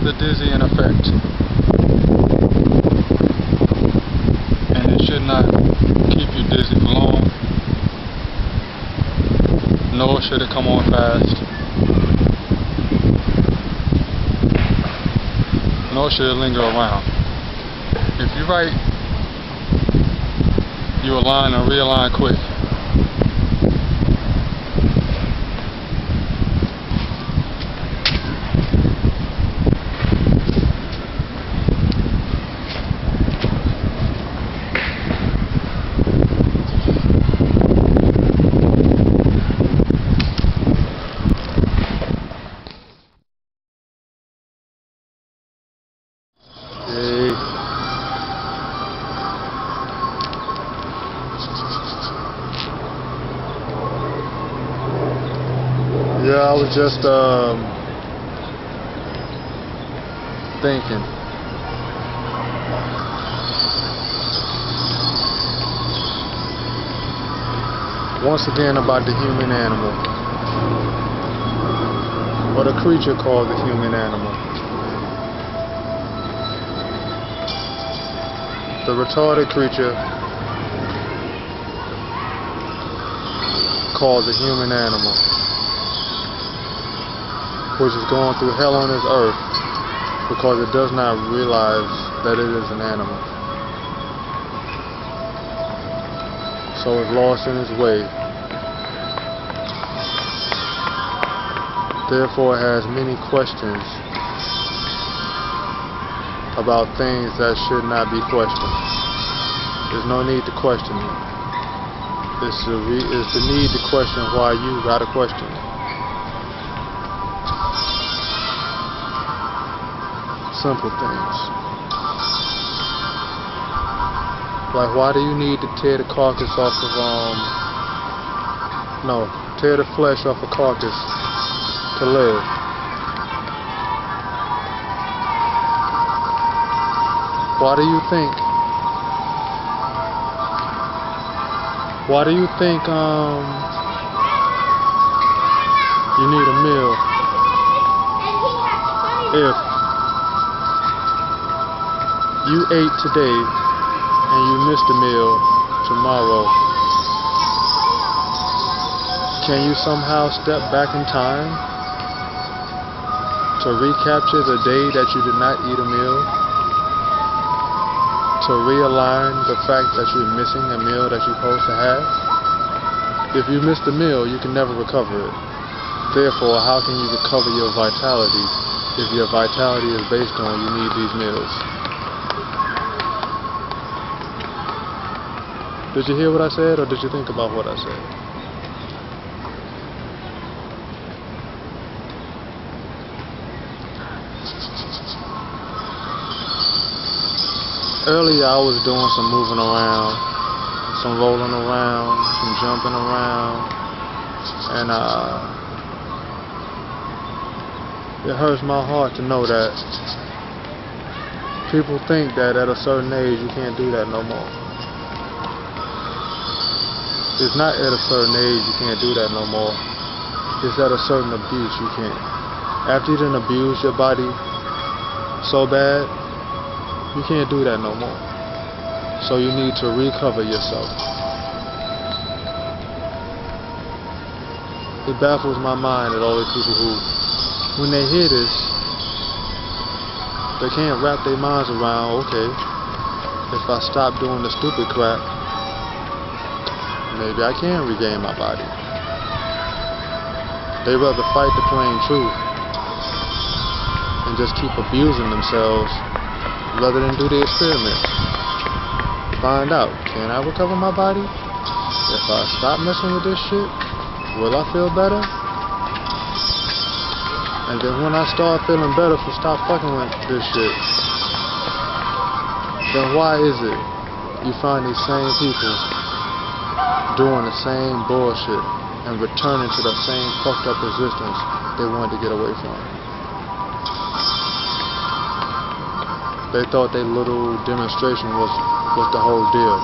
the dizzying effect, and it should not keep you dizzy for long, nor should it come on fast, nor should it linger around. If you write, you align and realign quick. Yeah, I was just thinking. Once again about the human animal, or the creature called the human animal. The retarded creature called the human animal, which is going through hell on this earth because it does not realize that it is an animal. So it's lost in its way. Therefore it has many questions about things that should not be questioned. There's no need to question it. It's the need to question why you gotta question it. Simple things. Like, why do you need to tear the carcass off of tear the flesh off a carcass to live? Why do you think you need a meal if you ate today and you missed a meal tomorrow? Can you somehow step back in time to recapture the day that you did not eat a meal? To realign the fact that you're missing a meal that you're supposed to have? If you missed a meal, you can never recover it. Therefore, how can you recover your vitality if your vitality is based on you need these meals? Did you hear what I said, or did you think about what I said? Earlier I was doing some moving around, some rolling around, some jumping around, and it hurts my heart to know that people think that at a certain age you can't do that no more. It's not at a certain age you can't do that no more. It's at a certain abuse you can't. After you done abused your body so bad, you can't do that no more. So you need to recover yourself. It baffles my mind that all the people who, when they hear this, they can't wrap their minds around, okay, if I stop doing the stupid crap, maybe I can regain my body. They rather fight the plain truth and just keep abusing themselves rather than do the experiment. Find out, can I recover my body? If I stop messing with this shit, will I feel better? And then when I start feeling better for stop fucking with this shit, then why is it you find these same people doing the same bullshit and returning to the same fucked up existence they wanted to get away from? They thought their little demonstration was the whole deal.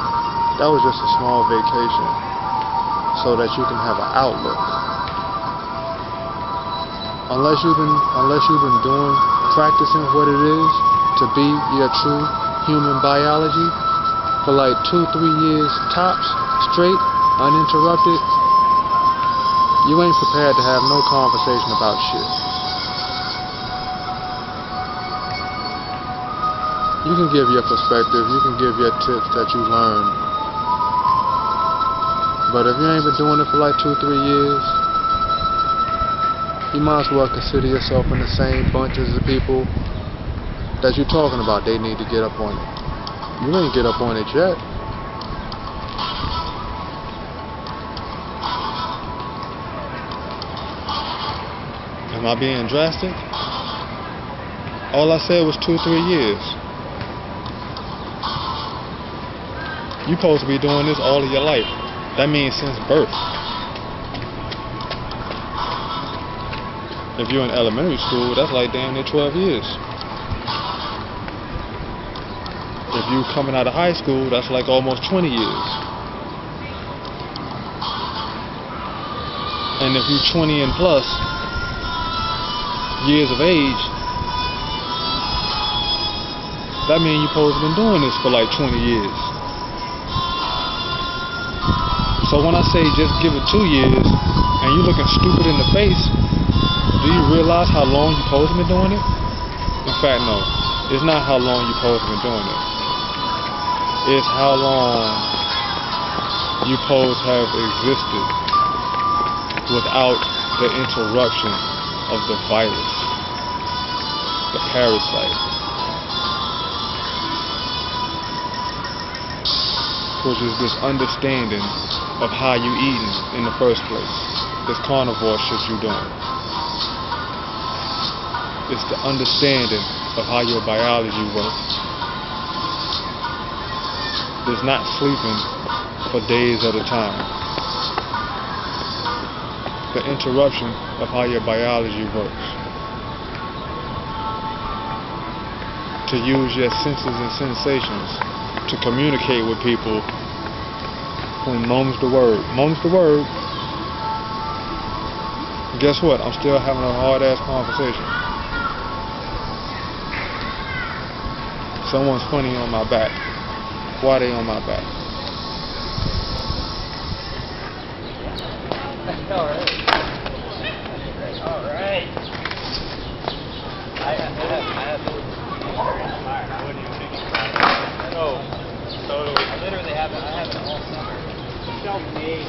That was just a small vacation so that you can have an outlook. Unless you've been doing practicing what it is to be your true human biology for like 2-3 years tops, straight, uninterrupted, you ain't prepared to have no conversation about shit. You can give your perspective, you can give your tips that you learned, but if you ain't been doing it for like 2-3 years, you might as well consider yourself in the same bunch as the people that you're talking about. They need to get up on it. You ain't get up on it yet. Am I being drastic? All I said was 2-3 years. You supposed to be doing this all of your life. That means since birth. If you're in elementary school, that's like damn near 12 years. If you coming out of high school, that's like almost 20 years. And if you're 20 and plus years of age, that means you're supposed to have been doing this for like 20 years. So when I say just give it 2 years and you looking stupid in the face, do you realize how long you're supposed to be doing it? In fact, no. It's not how long you're supposed to be doing it. It's how long you're supposed to have existed without the interruption of the virus, the parasite, which is this understanding of how you eating in the first place, this carnivore shit you doing. It's the understanding of how your biology works. It's not sleeping for days at a time. The interruption of how your biology works. To use your senses and sensations to communicate with people who mum's the word. Mum's the word. Guess what? I'm still having a hard-ass conversation. Someone's funny on my back. Why are they on my back? Alright. I have those very inspired. I wouldn't even think about it. So I literally have it all summer. Self-made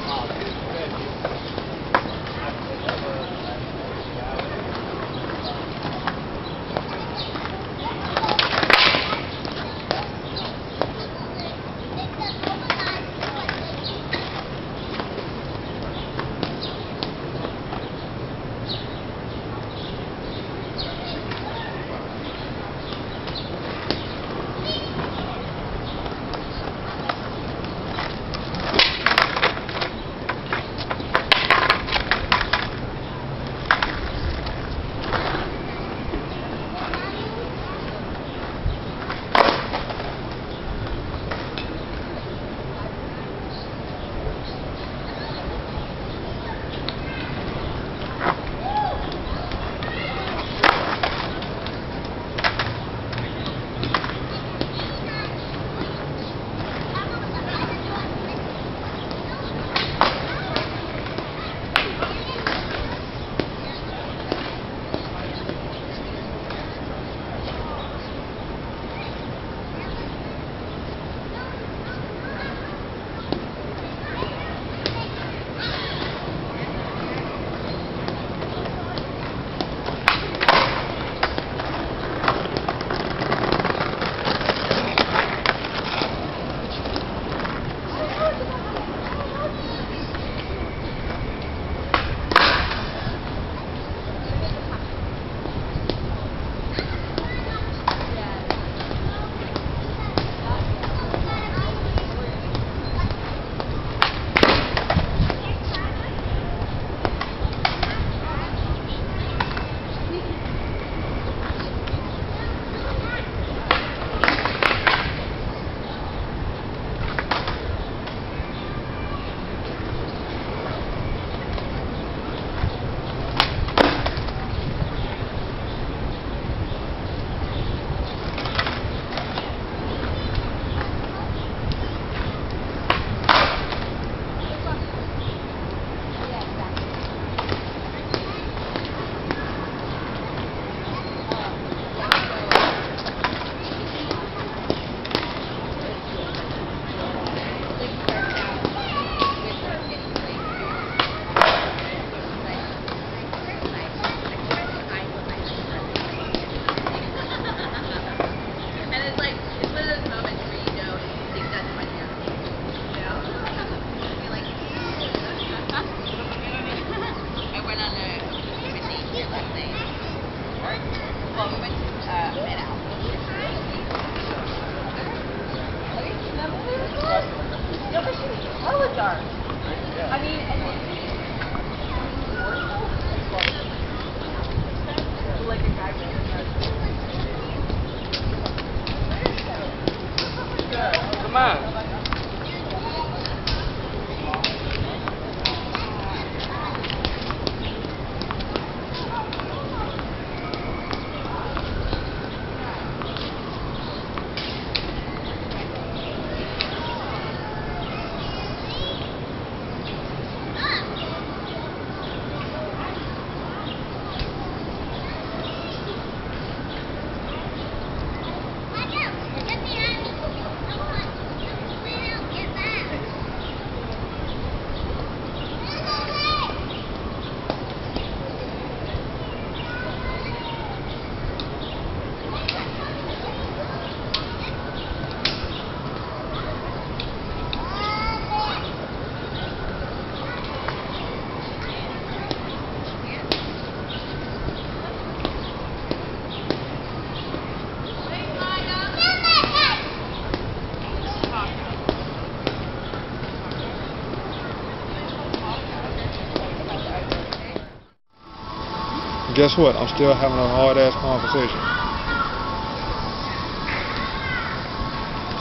Guess what? I'm still having a hard ass conversation.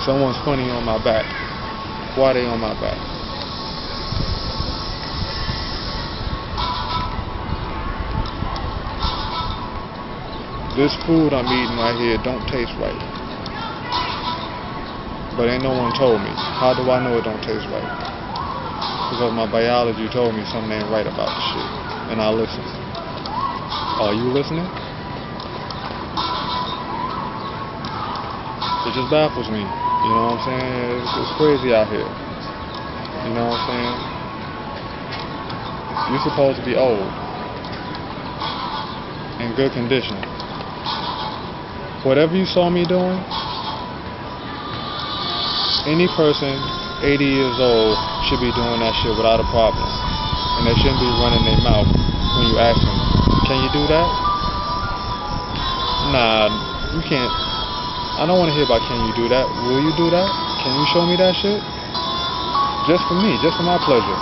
Someone's funny on my back. Why they on my back? This food I'm eating right here don't taste right. But ain't no one told me. How do I know it don't taste right? Because my biology told me something ain't right about the shit. And I listen. Are you listening? It just baffles me. You know what I'm saying? It's crazy out here. You know what I'm saying? You're supposed to be old. In good condition. Whatever you saw me doing, any person 80 years old should be doing that shit without a problem. And they shouldn't be running their mouth when you ask them, can you do that? Nah, you can't. I don't want to hear about can you do that. Will you do that? Can you show me that shit? Just for me, just for my pleasure.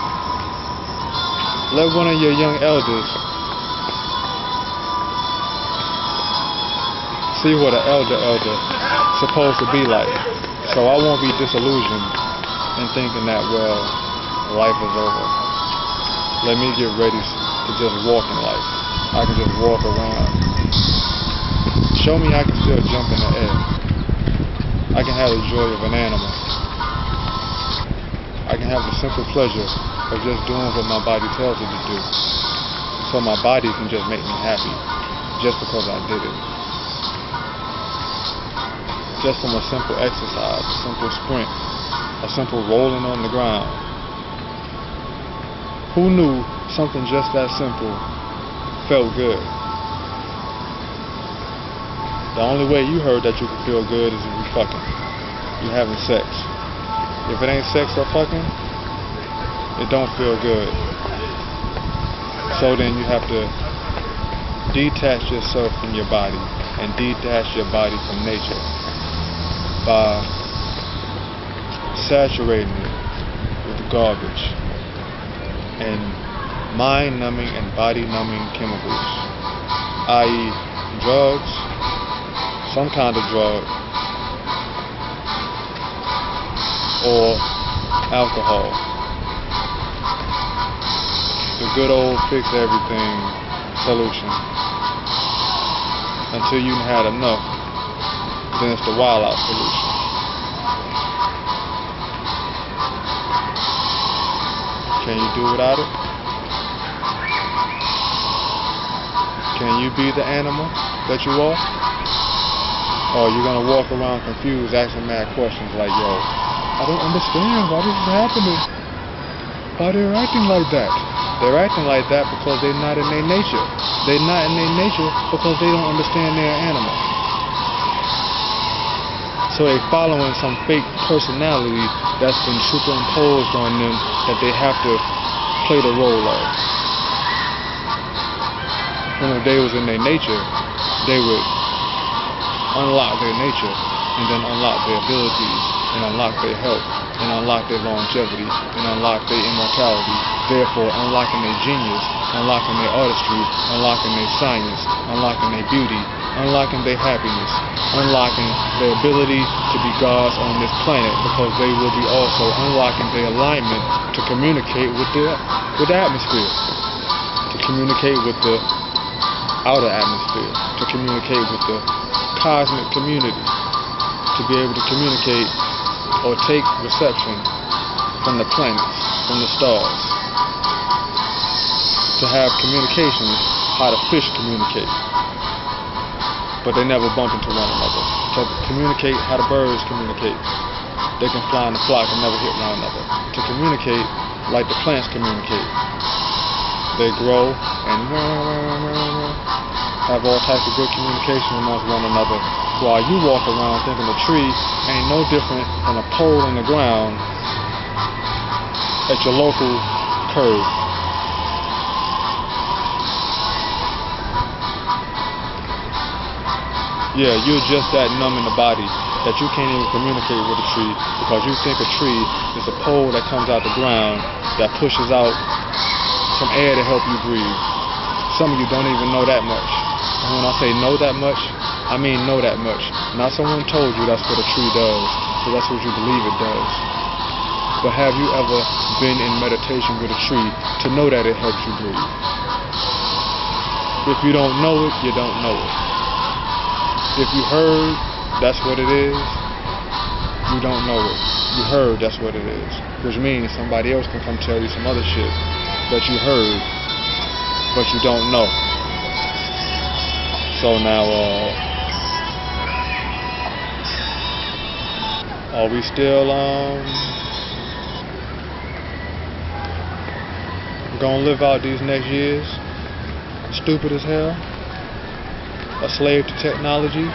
Let one of your young elders see what an elder supposed to be like. So I won't be disillusioned in thinking that, well, life is over. Let me get ready to just walk in life. I can just walk around. Show me I can still jump in the air. I can have the joy of an animal. I can have the simple pleasure of just doing what my body tells it to do. So my body can just make me happy just because I did it. Just from a simple exercise, a simple sprint, a simple rolling on the ground. Who knew something just that simple felt good? The only way you heard that you could feel good is if you fucking. You're having sex. If it ain't sex or fucking, it don't feel good. So then you have to detach yourself from your body and detach your body from nature by saturating it with garbage and mind-numbing and body-numbing chemicals, i.e. drugs, some kind of drug, or alcohol. The good old fix-everything solution. Until you've had enough, then it's the wild-out solution. Can you do without it? Can you be the animal that you are? Or are you gonna walk around confused, asking mad questions like, yo, I don't understand why this is happening. Why they're acting like that? They're acting like that because they're not in their nature. They're not in their nature because they don't understand they're an animal. So they're following some fake personality that's been superimposed on them that they have to play the role of. When if they was in their nature, they would unlock their nature and then unlock their abilities and unlock their health and unlock their longevity and unlock their immortality, therefore unlocking their genius, unlocking their artistry, unlocking their science, unlocking their beauty, unlocking their happiness, unlocking their ability to be gods on this planet, because they will be also unlocking their alignment to communicate with the atmosphere, to communicate with the outer atmosphere, to communicate with the cosmic community, to be able to communicate or take reception from the planets, from the stars, to have communications, how the fish communicate, but they never bump into one another, to communicate how the birds communicate. They can fly in the flock and never hit one another, to communicate like the plants communicate. They grow and have all types of good communication amongst one another, while you walk around thinking a tree ain't no different than a pole in the ground at your local curb. Yeah, you're just that numb in the body that you can't even communicate with a tree because you think a tree is a pole that comes out the ground that pushes out some air to help you breathe. Some of you don't even know that much. And when I say know that much, I mean know that much. Not someone told you that's what a tree does, so that's what you believe it does. But have you ever been in meditation with a tree to know that it helps you breathe? If you don't know it, you don't know it. If you heard that's what it is, you don't know it. You heard that's what it is. Which means somebody else can come tell you some other shit that you heard, but you don't know. So now, are we still gonna live out these next years stupid as hell, a slave to technology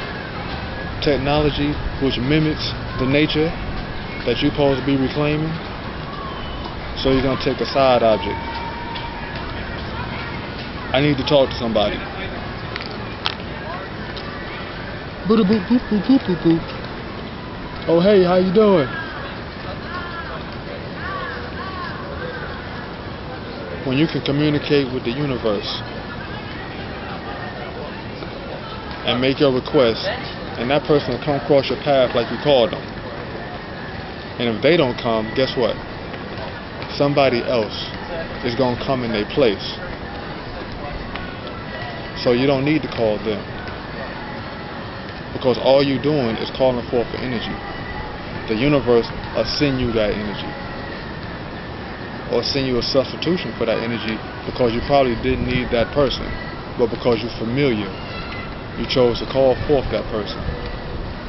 which mimics the nature that you're supposed to be reclaiming? So you're gonna take a side object. I need to talk to somebody. Oh hey, how you doing? When you can communicate with the universe and make your request, and that person will come across your path like you called them. And if they don't come, guess what? Somebody else is going to come in their place. So you don't need to call them. Because all you're doing is calling forth the energy. The universe will send you that energy. Or send you a substitution for that energy because you probably didn't need that person. But because you're familiar, you chose to call forth that person.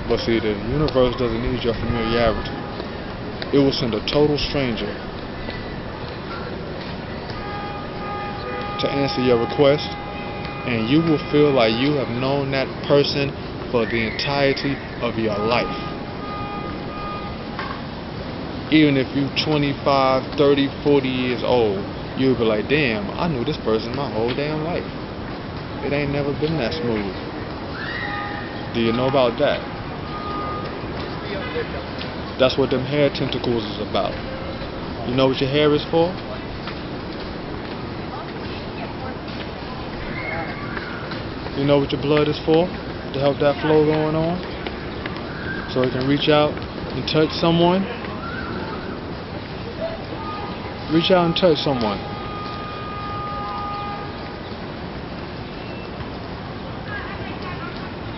But see, the universe doesn't need your familiarity. It will send a total stranger to answer your request, and you will feel like you have known that person for the entirety of your life. Even if you're 25, 30, 40 years old, you'll be like, damn, I knew this person my whole damn life. It ain't never been that smooth. Do you know about that? That's what them hair tentacles is about. You know what your hair is for? You know what your blood is for? To help that flow going on? So it can reach out and touch someone. Reach out and touch someone.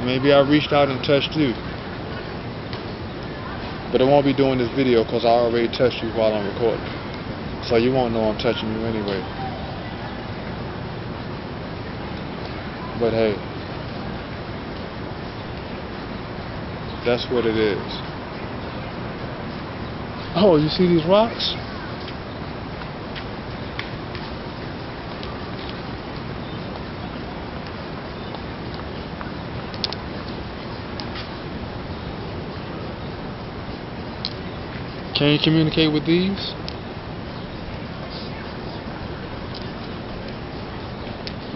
Maybe I reached out and touched you. But I won't be doing this video because I already touched you while I'm recording. So you won't know I'm touching you anyway. But hey, that's what it is. Oh, you see these rocks? Can you communicate with these?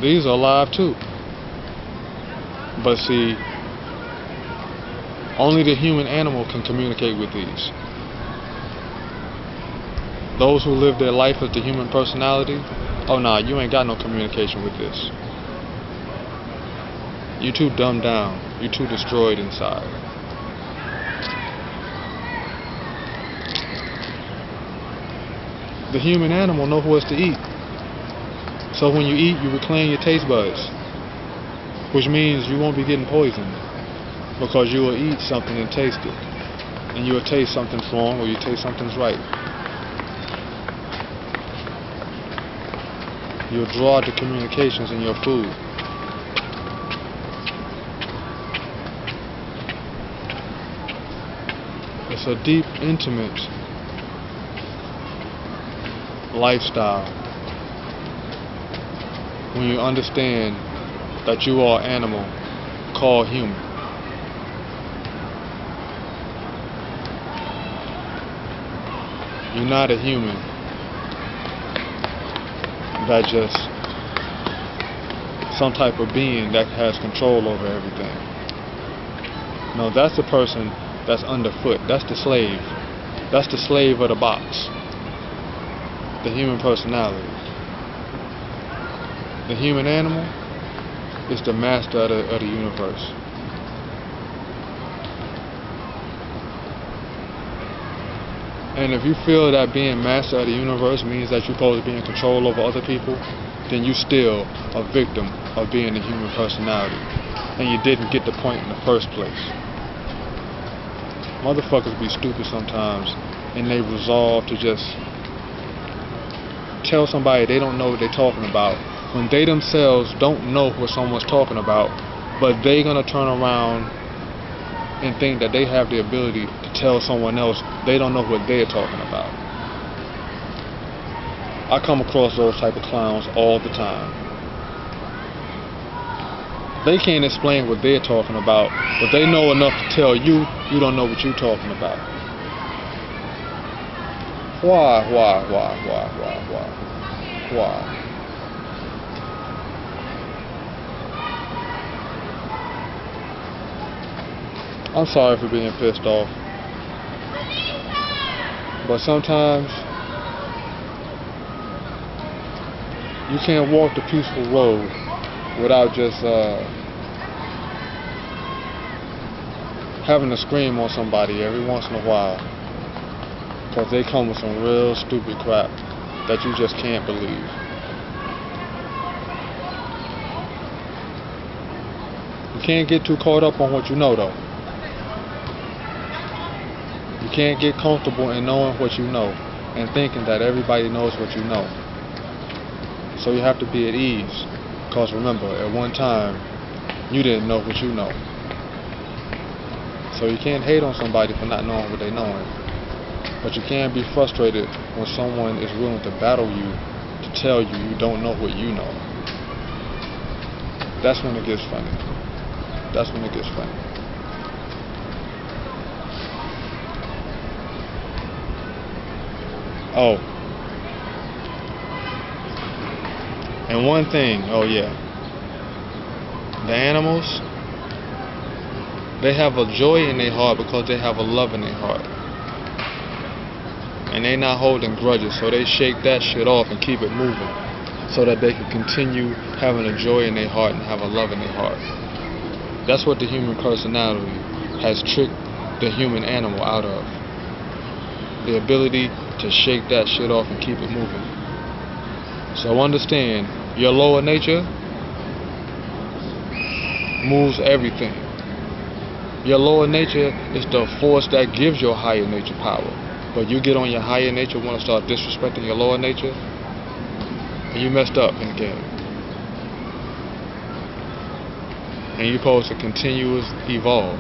These are alive too. But see, only the human animal can communicate with these. Those who live their life as the human personality, oh nah, you ain't got no communication with this. You too dumbed down. You too destroyed inside. The human animal knows what to eat. So when you eat, you reclaim your taste buds, which means you won't be getting poisoned because you will eat something and taste it, and you will taste something's wrong or you taste something's right. You'll draw the communications in your food. It's a deep, intimate lifestyle when you understand that you are an animal called human. You're not a human that just some type of being that has control over everything. No, that's the person that's underfoot. That's the slave. That's the slave of the box. The human personality. The human animal is the master of the universe. And if you feel that being master of the universe means that you're supposed to be in control over other people, then you still a victim of being a human personality. And you didn't get the point in the first place. Motherfuckers be stupid sometimes, and they resolve to just tell somebody they don't know what they're talking about when they themselves don't know what someone's talking about, but they're gonna turn around and think that they have the ability to tell someone else they don't know what they're talking about. I come across those type of clowns all the time. They can't explain what they're talking about, but they know enough to tell you don't know what you're talking about. Why? I'm sorry for being pissed off, but sometimes you can't walk the peaceful road without just having to scream on somebody every once in a while, because they come with some real stupid crap that you just can't believe. You can't get too caught up on what you know, though. You can't get comfortable in knowing what you know and thinking that everybody knows what you know. So you have to be at ease, because remember, at one time you didn't know what you know. So you can't hate on somebody for not knowing what they knowing, but you can be frustrated when someone is willing to battle you to tell you you don't know what you know. That's when it gets funny. That's when it gets funny. Oh, and one thing, oh yeah, the animals, they have a joy in their heart because they have a love in their heart. And they not holding grudges, so they shake that shit off and keep it moving so that they can continue having a joy in their heart and have a love in their heart. That's what the human personality has tricked the human animal out of. The ability to shake that shit off and keep it moving. So understand, your lower nature moves everything. Your lower nature is the force that gives your higher nature power. But you get on your higher nature, want to start disrespecting your lower nature, and you messed up in the game. And you're supposed to continuously evolve.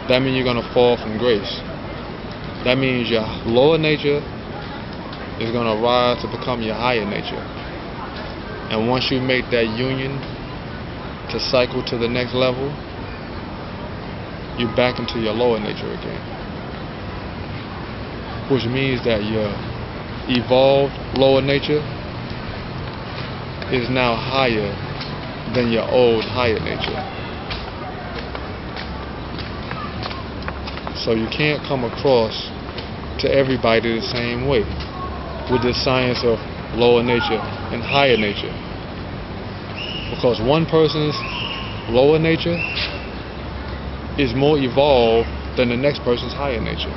That means you're going to fall from grace. That means your lower nature is going to rise to become your higher nature. And once you make that union to cycle to the next level, you're back into your lower nature again. Which means that your evolved lower nature is now higher than your old higher nature. So you can't come across to everybody the same way with this science of lower nature and higher nature. Because one person's lower nature is more evolved than the next person's higher nature.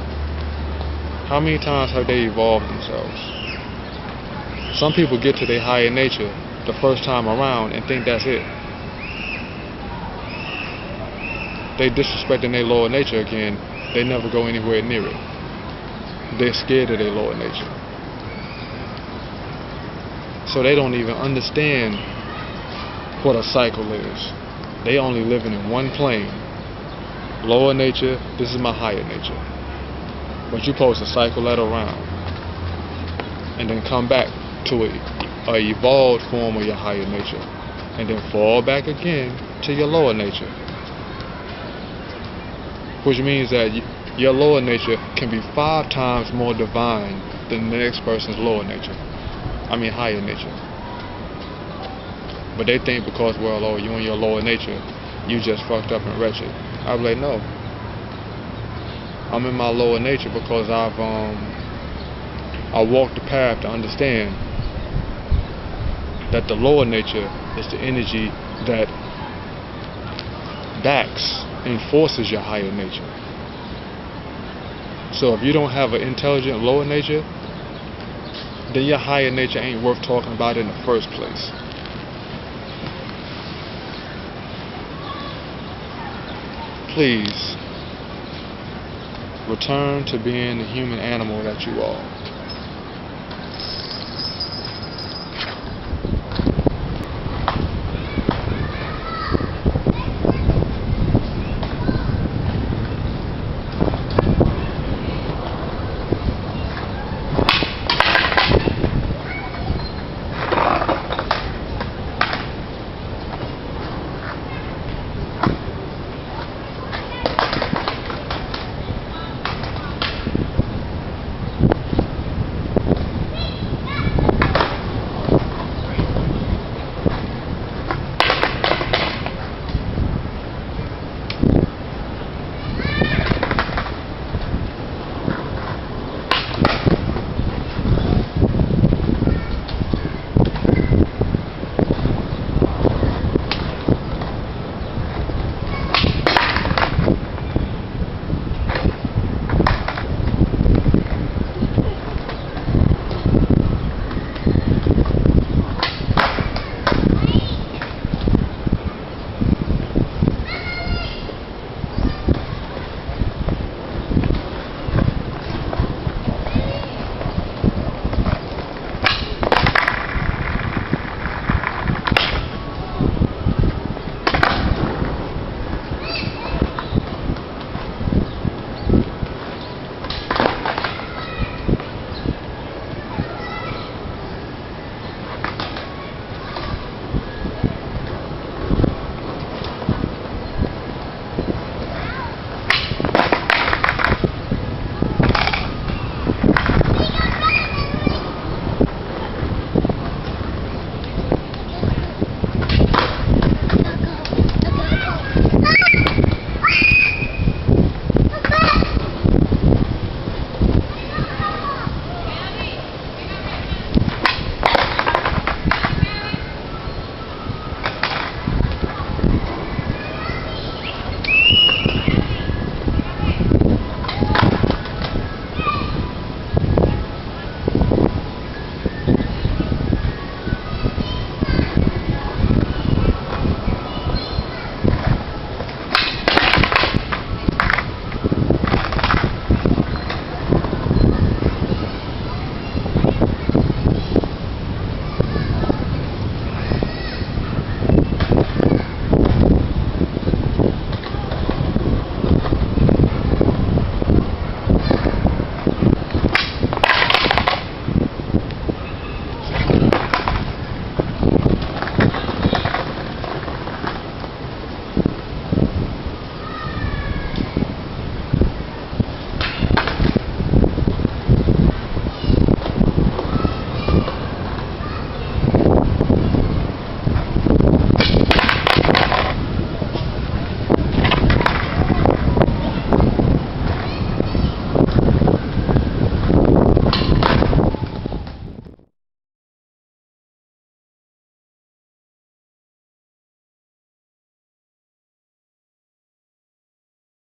How many times have they evolved themselves? Some people get to their higher nature the first time around and think that's it. They disrespecting their lower nature again, they never go anywhere near it. They're scared of their lower nature. So they don't even understand what a cycle is. They only living in one plane. Lower nature, this is my higher nature. But you're supposed to cycle that around and then come back to a evolved form of your higher nature and then fall back again to your lower nature. Which means that your lower nature can be 5 times more divine than the next person's higher nature. But they think because we're low, you and your lower nature, you just fucked up and wretched. I be like, no. I'm in my lower nature because I walked the path to understand that the lower nature is the energy that backs and forces your higher nature. So if you don't have an intelligent lower nature, then your higher nature ain't worth talking about in the first place. Please return to being the human animal that you are.